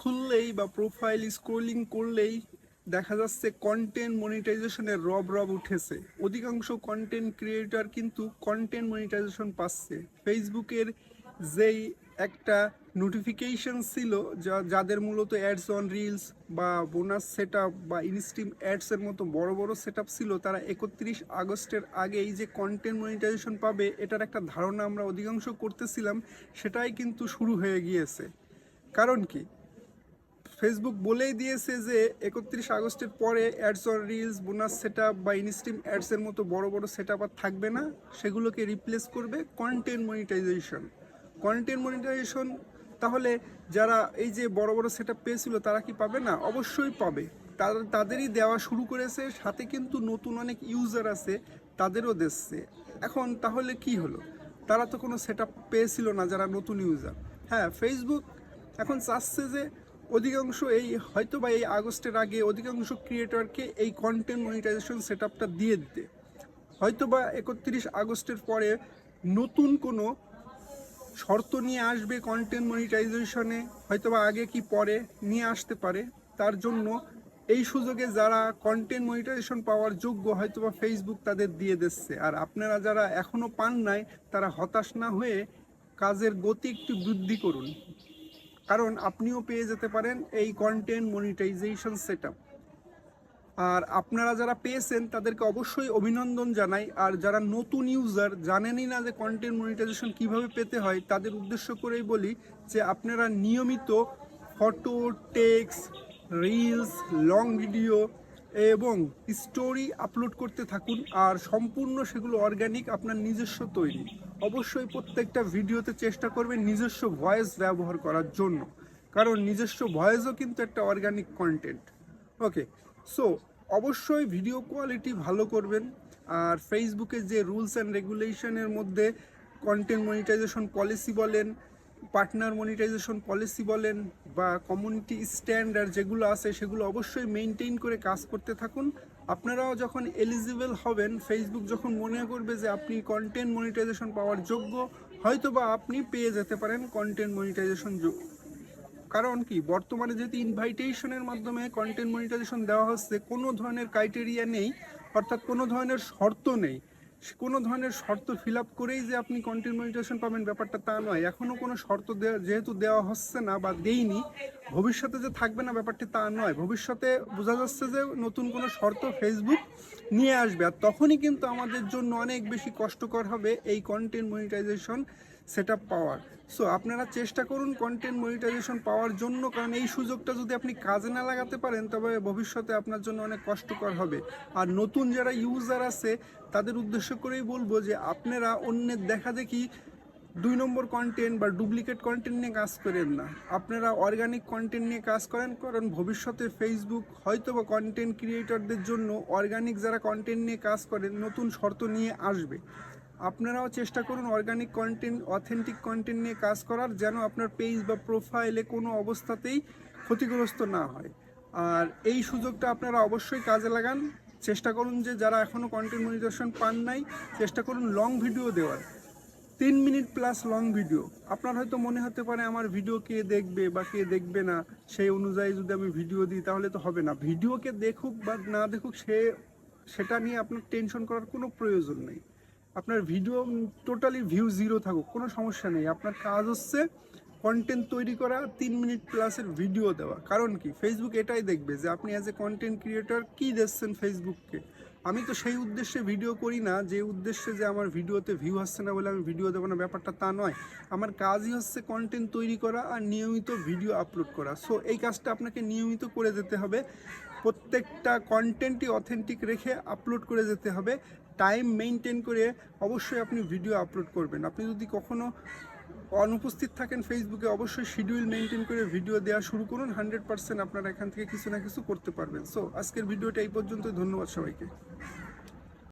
খুললেই বা profile scrolling করলেই দেখা যাচ্ছে কন্টেন্ট মনিটাইজেশনের রব উঠেছে। অধিকাংশ কন্টেন্ট ক্রিয়েটর কিন্তু কন্টেন্ট মনিটাইজেশন পাচ্ছে। ফেসবুকের যেই একটা নোটিফিকেশন ছিল যাদের মূলত অ্যাডস অন রিলস বা বোনাস সেট বা ইনস্ট্রিম অ্যাডসের মতো বড় বড় সেট ছিল, তারা 31 আগস্টের আগেই যে কন্টেন্ট মনিটাইজেশন পাবে এটার একটা ধারণা আমরা অধিকাংশ করতেছিলাম, সেটাই কিন্তু শুরু হয়ে গিয়েছে। কারণ কি, ফেসবুক বলেই দিয়েছে যে 31 আগস্টের পরে ads on reels, bonus set বা ইনস্ট্রিম অ্যাডসের মতো বড় বড় সেট আর থাকবে না, সেগুলোকে রিপ্লেস করবে কন্টেন্ট মনিটাইজেশন। কন্টেন্ট মনিটাইজেশন তাহলে যারা এই যে বড় বড় সেট পেয়েছিল তারা কি পাবে না? অবশ্যই পাবে। তাদেরই দেওয়া শুরু করেছে, সাথে কিন্তু নতুন অনেক ইউজার আছে তাদেরও দিচ্ছে। এখন তাহলে কি হলো, তারা তো কোনো সেট পেয়েছিল না যারা নতুন ইউজার। হ্যাঁ, ফেসবুক এখন চাচ্ছে যে অধিকাংশ এই হয়তো বা এই আগস্টের আগে অধিকাংশ ক্রিয়েটরকে এই কন্টেন্ট মনিটাইজেশন সেট আপটা দিয়ে দিতে। হয়তো বা 31 আগস্টের পরে নতুন কোনো শর্ত নিয়ে আসবে কন্টেন্ট মনিটাইজেশনে, হয়তো বা আগে কি পরে নিয়ে আসতে পারে। তার জন্য এই সুযোগে যারা কন্টেন্ট মনিটাইজেশন পাওয়ার যোগ্য হয়তো বা ফেসবুক তাদের দিয়ে দিচ্ছে। আর আপনারা যারা এখনও পান নাই তারা হতাশ না হয়ে কাজের গতি একটু বৃদ্ধি করুন, কারণ আপনিও পেয়ে যেতে পারেন এই কন্টেন্ট মনিটাইজেশন সেটআপ। আর আপনারা যারা পেয়েছেন তাদেরকে অবশ্যই অভিনন্দন জানাই। আর যারা নতুন ইউজার জানেনই না যে কন্টেন্ট মনিটাইজেশন কিভাবে পেতে হয়, তাদের উদ্দেশ্য করেই বলি যে আপনারা নিয়মিত photo, text, reels, long video এবং স্টোরি আপলোড করতে থাকুন। আর সম্পূর্ণ সেগুলো অর্গানিক, আপনার নিজস্ব তৈরি। অবশ্যই প্রত্যেকটা ভিডিওতে চেষ্টা করবেন নিজস্ব ভয়েস ব্যবহার করার জন্য, কারণ নিজস্ব ভয়েসও কিন্তু একটা অর্গানিক কন্টেন্ট। ওকে, সো অবশ্যই ভিডিও কোয়ালিটি ভালো করবেন। আর ফেসবুকের যে রুলস অ্যান্ড রেগুলেশনের মধ্যে কন্টেন্ট মনিটাইজেশন পলিসি বলেন, পার্টনার মনিটাইজেশন পলিসি বলেন বা কমিউনিটি স্ট্যান্ডার্ড যেগুলো আছে সেগুলো অবশ্যই মেনটেন করে কাজ করতে থাকুন। আপনারাও যখন এলিজিবল হবেন, ফেসবুক যখন মনে করবে যে আপনি কন্টেন্ট মনিটাইজেশন পাওয়ার যোগ্য, হয়তো বা আপনি পেয়ে যেতে পারেন কন্টেন্ট মনিটাইজেশন যোগ্য। কারণ কি, বর্তমানে যেহেতু ইনভাইটেশনের মাধ্যমে কন্টেন্ট মনিটাইজেশন দেওয়া হচ্ছে, কোনো ধরনের ক্রাইটেরিয়া নেই, অর্থাৎ কোনো ধরনের শর্ত নেই। কোনো ধরনের শর্ত ফিল আপ করেই যে আপনি কন্টেন্ট মনিটাইজেশন পাবেন ব্যাপারটা তা নয়। এখনও কোনো শর্ত যেহেতু দেওয়া হচ্ছে না বা দেইনি, ভবিষ্যতে যে থাকবে না ব্যাপারটি তা নয়। ভবিষ্যতে বোঝা যাচ্ছে যে নতুন কোনো শর্ত ফেসবুক নিয়ে আসবে, আর তখনই কিন্তু আমাদের জন্য অনেক বেশি কষ্টকর হবে এই কন্টেন্ট মনিটাইজেশন সেট আপ পাওয়ার। সো আপনারা চেষ্টা করুন কন্টেন্ট মনিটাইজেশন পাওয়ার জন্য, কারণ এই সুযোগটা যদি আপনি কাজে না লাগাতে পারেন তবে ভবিষ্যতে আপনার জন্য অনেক কষ্টকর হবে। আর নতুন যারা ইউজার আছে তাদের উদ্দেশ্য করেই বলবো যে আপনারা অন্যের দেখা দেখি 2 নম্বর কন্টেন্ট বা ডুপ্লিকেট কন্টেন্ট নিয়ে কাজ করেন না, আপনারা অর্গানিক কন্টেন্ট নিয়ে কাজ করেন। কারণ ভবিষ্যতে ফেসবুক হয়তো বা কন্টেন্ট ক্রিয়েটরদের জন্য অর্গানিক যারা কন্টেন্ট নিয়ে কাজ করেন নতুন শর্ত নিয়ে আসবে। আপনারাও চেষ্টা করুন অর্গানিক কন্টেন্ট, অথেন্টিক কন্টেন্ট নিয়ে কাজ করার, যেন আপনার পেজ বা প্রোফাইলে কোনো অবস্থাতেই ক্ষতিগ্রস্ত না হয়। আর এই সুযোগটা আপনারা অবশ্যই কাজে লাগান। চেষ্টা করুন যে যারা এখনও কন্টেন্ট মনিটাইজেশন পান নাই, চেষ্টা করুন লং ভিডিও দেওয়ার। 3 মিনিট প্লাস লং ভিডিও। আপনার হয়তো মনে হতে পারে আমার ভিডিও কে দেখবে বা কে দেখবে না, সেই অনুযায়ী যদি আমি ভিডিও দিই তাহলে তো হবে না। ভিডিওকে দেখুক বা না দেখুক সেটা নিয়ে আপনার টেনশন করার কোনো প্রয়োজন নেই। আপনার ভিডিও টোটালি ভিউ জিরো থাকুক, কোনো সমস্যা নেই। আপনার কাজ হচ্ছে কন্টেন্ট তৈরি করা, 3 মিনিট প্লাসের ভিডিও দেওয়া। কারণ কি, ফেসবুক এটাই দেখবে যে আপনি অ্যাজ এ কন্টেন্ট ক্রিয়েটর কী দিচ্ছেন ফেসবুককে। আমি তো সেই উদ্দেশ্যে ভিডিও করি না যে উদ্দেশ্যে যে আমার ভিডিওতে ভিউ আসছে না বলে আমি ভিডিও দেবো না, ব্যাপারটা তা নয়। আমার কাজই হচ্ছে কন্টেন্ট তৈরি করা আর নিয়মিত ভিডিও আপলোড করা। সো এই কাজটা আপনাকে নিয়মিত করে যেতে হবে। প্রত্যেকটা কন্টেন্টই অথেন্টিক রেখে আপলোড করে যেতে হবে। টাইম মেনটেন করে অবশ্যই আপনি ভিডিও আপলোড করবেন। আপনি যদি কখনও অনুপস্থিত থাকেন ফেসবুকে, অবশ্যই শিডিউল মেনটেন করে ভিডিও দেওয়া শুরু করুন। 100% আপনারা এখান থেকে কিছু না কিছু করতে পারবেন। সো আজকের ভিডিওটা এই পর্যন্তই। ধন্যবাদ সবাইকে।